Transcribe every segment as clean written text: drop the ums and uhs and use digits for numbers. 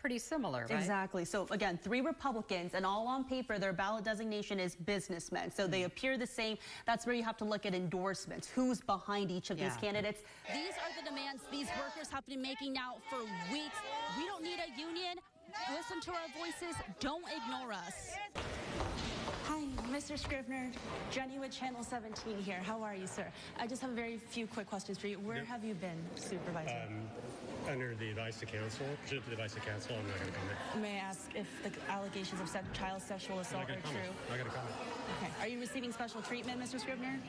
pretty similar, right? Exactly. So again, 3 Republicans, and all on paper, their ballot designation is businessmen. So they appear the same. That's where you have to look at endorsements. Who's behind each of these candidates? These are the demands these workers have been making now for weeks. We don't need a union. Listen to our voices. Don't ignore us. Hi, Mr. Scrivener. Jenny with Channel 17 here. How are you, sir? I just have a very few quick questions for you. Where have you been, Supervisor? Under the advice of counsel, pursuant to the advice of counsel, I'm not going to comment. May I ask if the allegations of child sexual assault are true? I'm not going to comment. Okay. Are you receiving special treatment, Mr. Scrivener?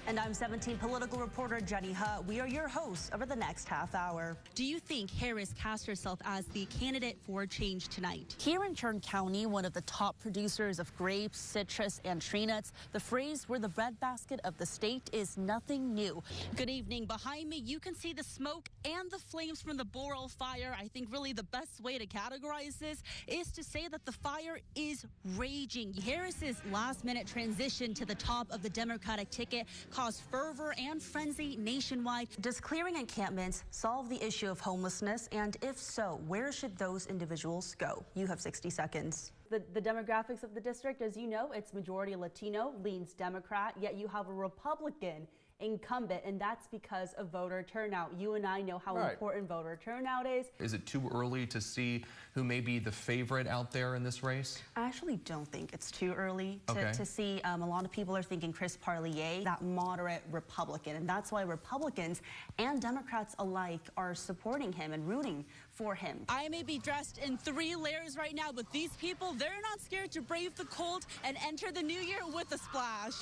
And I'm 17 political reporter Jenny Hutt. We are your hosts over the next half hour. Do you think Harris cast herself as the candidate for change tonight? Here in Kern County, one of the top producers of grapes, citrus, and tree nuts, the phrase "we're the breadbasket of the state" is nothing new. Good evening. Behind me, you can see the smoke and the flames from the Boral fire. I think really the best way to categorize this is to say that the fire is raging. Harris's last-minute transition to the top of the Democratic ticket caused fervor and frenzy nationwide. Does clearing encampments solve the issue of homelessness? And if so, where should those individuals go? You have 60 seconds. The demographics of the district, as you know, it's majority Latino, leans Democrat, yet you have a Republican incumbent, and that's because of voter turnout. You and I know how important voter turnout is. Is it too early to see who may be the favorite out there in this race? I actually don't think it's too early to see. A lot of people are thinking Chris Parlier, that moderate Republican, and that's why Republicans and Democrats alike are supporting him and rooting for him. I may be dressed in 3 layers right now, but these people, they're not scared to brave the cold and enter the new year with a splash.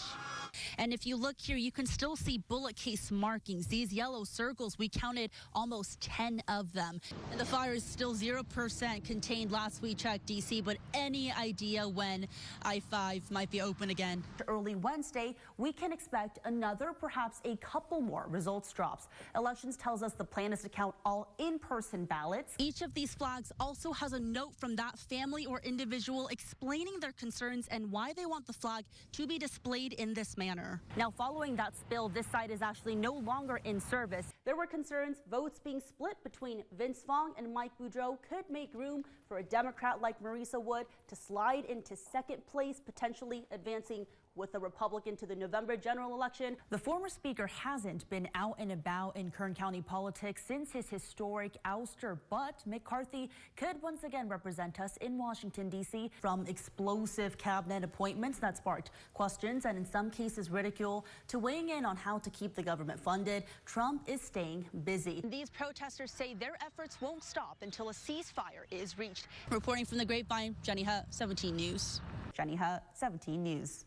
And if you look here, you can still see bullet case markings. These yellow circles, we counted almost 10 of them. And the fire is still 0% contained last we checked, DC, but any idea when I-5 might be open again? Early Wednesday, we can expect another, perhaps a couple more results drops. Elections tells us the plan is to count all in-person ballots. Each of these flags also has a note from that family or individual explaining their concerns and why they want the flag to be displayed in this manner. Now, following that spill, this site is actually no longer in service. There were concerns votes being split between Vince Vaughn and Mike Boudreau could make room for a Democrat like Marisa Wood to slide into second place, potentially advancing with a Republican to the November general election. The former speaker hasn't been out and about in Kern County politics since his historic ouster, but McCarthy could once again represent us in Washington, D.C. From explosive cabinet appointments that sparked questions and in some cases ridicule to weighing in on how to keep the government funded, Trump is staying busy. These protesters say their efforts won't stop until a ceasefire is reached. Reporting from the Grapevine, Jenny Hutt, 17 News. Jenny Hutt, 17 News.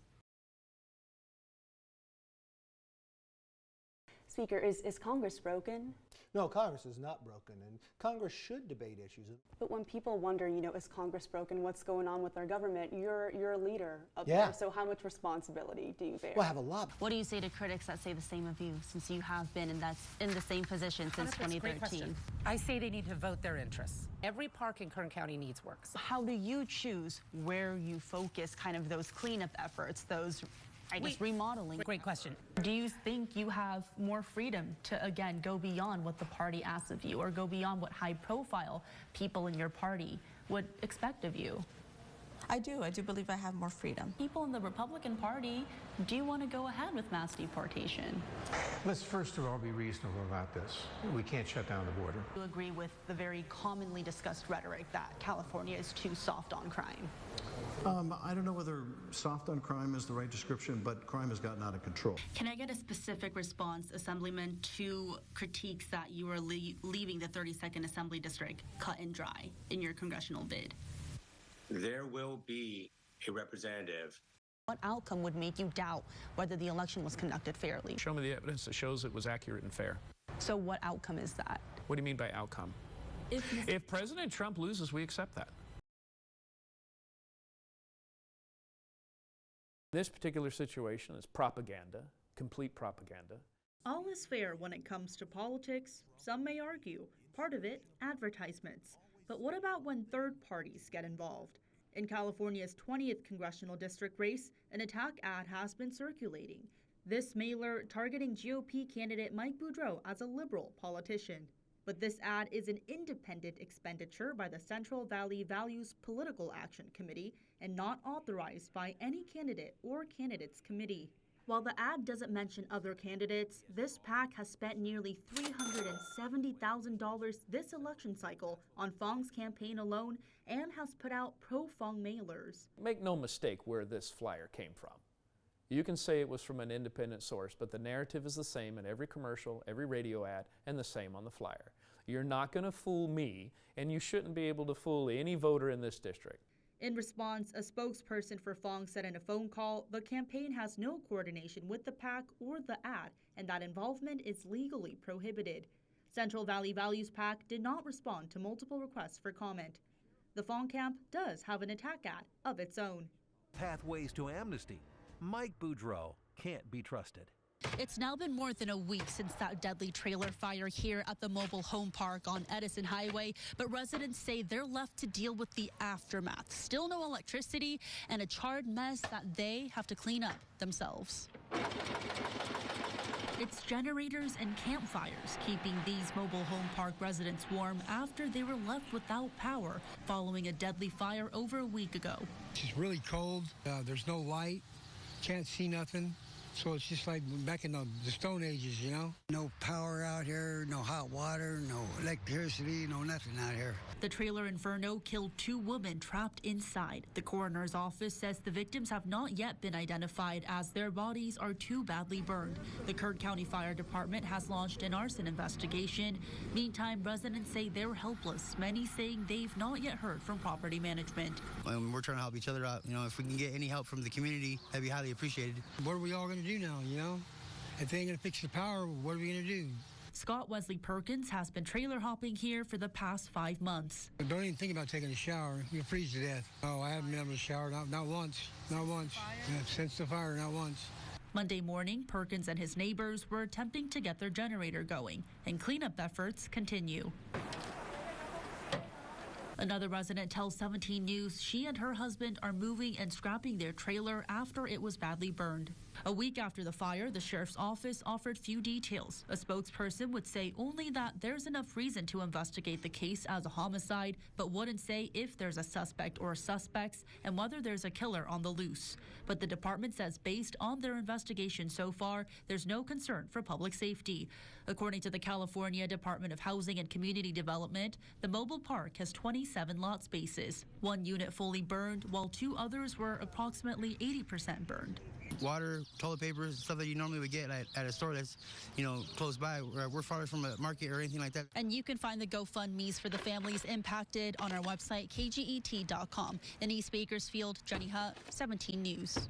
Speaker, is Congress broken? No, Congress is not broken, and Congress should debate issues. But when people wonder, you know, is Congress broken? What's going on with our government? You're a leader up there, so how much responsibility do you bear? Well, I have a lot. What do you say to critics that say the same of you, since you have been in the same position since 2013? I say they need to vote their interests. Every park in Kern County needs work. How do you choose where you focus kind of those cleanup efforts, those remodeling? Great question. Do you think you have more freedom to, again, go beyond what the party asks of you or go beyond what high-profile people in your party would expect of you? I do believe I have more freedom. People in the Republican Party do want to go ahead with mass deportation. Let's first of all be reasonable about this. We can't shut down the border. Do you agree with the very commonly discussed rhetoric that California is too soft on crime? I don't know whether soft on crime is the right description, but crime has gotten out of control. Can I get a specific response, Assemblyman, to critiques that you are leaving the 32nd Assembly District cut and dry in your congressional bid? There will be a representative. What outcome would make you doubt whether the election was conducted fairly? Show me the evidence that shows it was accurate and fair. So what outcome is that? What do you mean by outcome? If President Trump loses, we accept that. This particular situation is propaganda, complete propaganda. All is fair when it comes to politics. Some may argue. Part of it, advertisements. But what about when third parties get involved? In California's 20th congressional district race, an attack ad has been circulating. This mailer targeting GOP candidate Mike Boudreau as a liberal politician. But this ad is an independent expenditure by the Central Valley Values Political Action Committee and not authorized by any candidate or candidates committee. While the ad doesn't mention other candidates, this PAC has spent nearly $370,000 this election cycle on Fong's campaign alone and has put out pro-Fong mailers. Make no mistake where this flyer came from. You can say it was from an independent source, but the narrative is the same in every commercial, every radio ad, and the same on the flyer. You're not going to fool me, and you shouldn't be able to fool any voter in this district. In response, a spokesperson for Fong said in a phone call the campaign has no coordination with the PAC or the ad, and that involvement is legally prohibited. Central Valley Values PAC did not respond to multiple requests for comment. The Fong camp does have an attack ad of its own. Pathways to amnesty. Mike Boudreau can't be trusted. It's now been more than a week since that deadly trailer fire here at the mobile home park on Edison Highway, but residents say they're left to deal with the aftermath. Still no electricity and a charred mess that they have to clean up themselves. It's generators and campfires keeping these mobile home park residents warm after they were left without power following a deadly fire over a week ago. It's really cold. There's no light. Can't see nothing. So it's just like back in the Stone Ages, you know? No power out here, no hot water, no electricity, no nothing out here. The trailer inferno killed 2 women trapped inside. The coroner's office says the victims have not yet been identified as their bodies are too badly burned. The Kern County Fire Department has launched an arson investigation. Meantime, residents say they're helpless, many saying they've not yet heard from property management. We're trying to help each other out. You know, if we can get any help from the community, that'd be highly appreciated. What are we all going to do now, you know? If they ain't gonna fix the power, what are we gonna do? Scott Wesley Perkins has been trailer hopping here for the past 5 months. Don't even think about taking a shower. You'll freeze to death. Oh, I haven't been able to shower, not once. Not once. Since the fire, not once. Monday morning, Perkins and his neighbors were attempting to get their generator going, and cleanup efforts continue. Another resident tells 17 News she and her husband are moving and scrapping their trailer after it was badly burned. A week after the fire, the sheriff's office offered few details. A spokesperson would say only that there's enough reason to investigate the case as a homicide, but wouldn't say if there's a suspect or suspects and whether there's a killer on the loose. But the department says based on their investigation so far, there's no concern for public safety. According to the California Department of Housing and Community Development, the mobile park has 27 lot spaces. 1 unit fully burned, while 2 others were approximately 80% burned. Water, toilet paper, stuff that you normally would get at a store that's, you know, close by. We're far from a market or anything like that. And you can find the GoFundMes for the families impacted on our website, kget.com. In East Bakersfield, Jenny Hutt, 17 News.